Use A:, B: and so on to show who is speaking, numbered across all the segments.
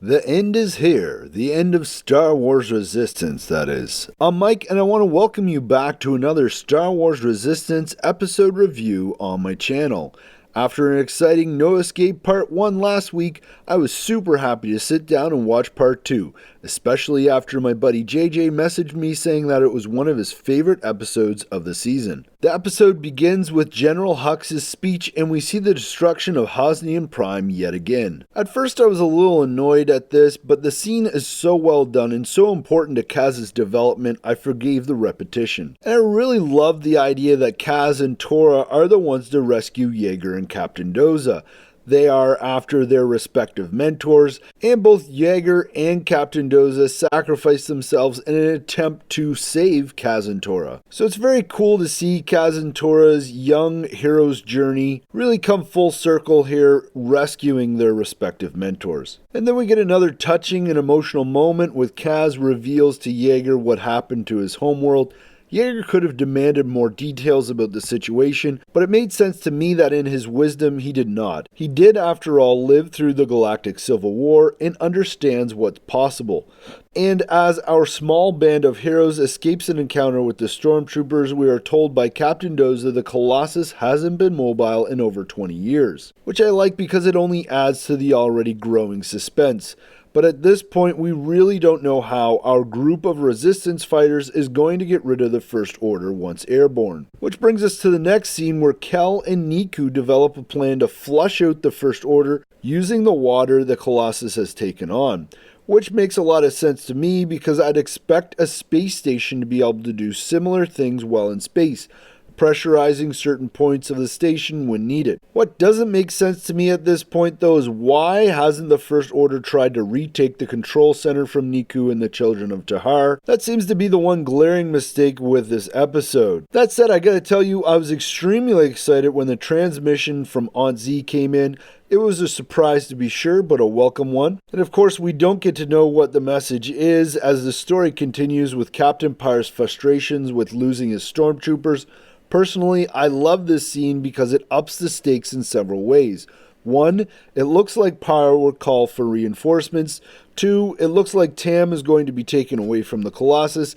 A: The end is here. The end of Star Wars Resistance, that is. I'm Mike, and I want to welcome you back to another Star Wars Resistance episode review on my channel. After an exciting No Escape Part 1 last week, I was super happy to sit down and watch Part 2, especially after my buddy JJ messaged me saying that it was one of his favorite episodes of the season. The episode begins with General Hux' speech, and we see the destruction of Hosnian Prime yet again. At first I was a little annoyed at this, but the scene is so well done and so important to Kaz's development, I forgave the repetition. And I really loved the idea that Kaz and Tora are the ones to rescue Yeager and Captain Doza. They are after their respective mentors, and both Yeager and Captain Doza sacrifice themselves in an attempt to save Kaz and Tora. So it's very cool to see Kaz and Tora's young hero's journey really come full circle here, rescuing their respective mentors. And then we get another touching and emotional moment with Kaz reveals to Yeager what happened to his homeworld. Yeager could have demanded more details about the situation, but it made sense to me that in his wisdom he did not. He did, after all, live through the Galactic Civil War and understands what's possible. And as our small band of heroes escapes an encounter with the stormtroopers, we are told by Captain Doza the Colossus hasn't been mobile in over 20 years, which I like because it only adds to the already growing suspense. But at this point, we really don't know how our group of resistance fighters is going to get rid of the First Order once airborne. Which brings us to the next scene where Kel and Niku develop a plan to flush out the First Order using the water the Colossus has taken on. Which makes a lot of sense to me because I'd expect a space station to be able to do similar things while in space, pressurizing certain points of the station when needed. What doesn't make sense to me at this point though is why hasn't the First Order tried to retake the control center from Niku and the Children of Tahar? That seems to be the one glaring mistake with this episode. That said, I gotta tell you, I was extremely excited when the transmission from Aunt Z came in. It was a surprise to be sure, but a welcome one. And of course, we don't get to know what the message is as the story continues with Captain Pyre's frustrations with losing his stormtroopers. Personally, I love this scene because it ups the stakes in several ways. 1, it looks like Pyre will call for reinforcements. 2, it looks like Tam is going to be taken away from the Colossus.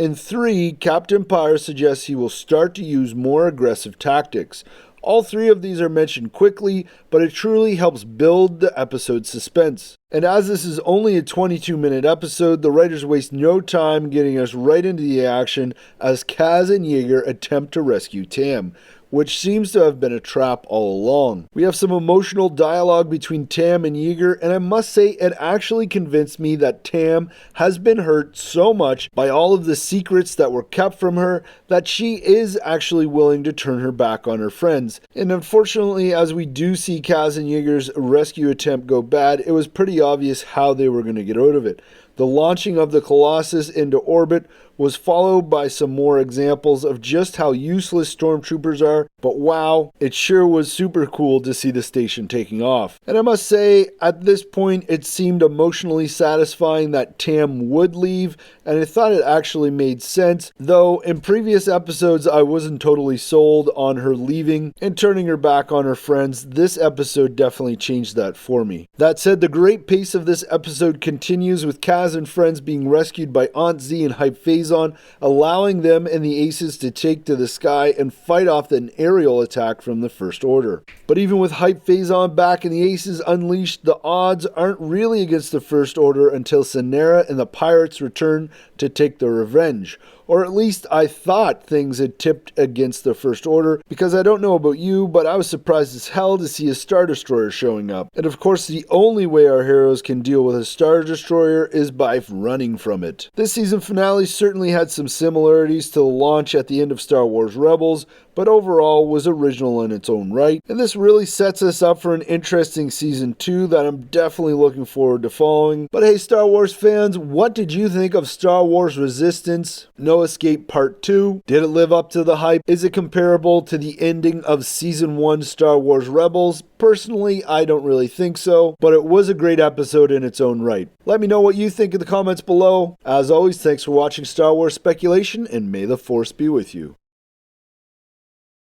A: And 3, Captain Pyre suggests he will start to use more aggressive tactics. All 3 of these are mentioned quickly, but it truly helps build the episode's suspense. And as this is only a 22-minute episode, the writers waste no time getting us right into the action as Kaz and Yeager attempt to rescue Tam, which seems to have been a trap all along. We have some emotional dialogue between Tam and Yeager, and I must say it actually convinced me that Tam has been hurt so much by all of the secrets that were kept from her that she is actually willing to turn her back on her friends. And unfortunately, as we do see Kaz and Yeager's rescue attempt go bad, it was pretty obvious how they were going to get out of it. The launching of the Colossus into orbit was followed by some more examples of just how useless stormtroopers are, but wow, it sure was super cool to see the station taking off. And I must say, at this point, it seemed emotionally satisfying that Tam would leave, and I thought it actually made sense, though in previous episodes I wasn't totally sold on her leaving and turning her back on her friends. This episode definitely changed that for me. That said, the great pace of this episode continues with Kaz and friends being rescued by Aunt Z and Hype Phazon, allowing them and the Aces to take to the sky and fight off an aerial attack from the First Order. But even with Hype Phazon back and the Aces unleashed, the odds aren't really against the First Order until Sanera and the pirates return to take their revenge. Or at least I thought things had tipped against the First Order, because I don't know about you, but I was surprised as hell to see a Star Destroyer showing up. And of course, the only way our heroes can deal with a Star Destroyer is by running from it. This season finale certainly had some similarities to the launch at the end of Star Wars Rebels, but overall was original in its own right. And this really sets us up for an interesting Season 2 that I'm definitely looking forward to following. But hey, Star Wars fans, what did you think of Star Wars Resistance? No Escape Part 2? Did it live up to the hype? Is it comparable to the ending of Season 1 Star Wars Rebels? Personally, I don't really think so, but it was a great episode in its own right. Let me know what you think in the comments below. As always, thanks for watching Star Wars Speculation, and may the Force be with you.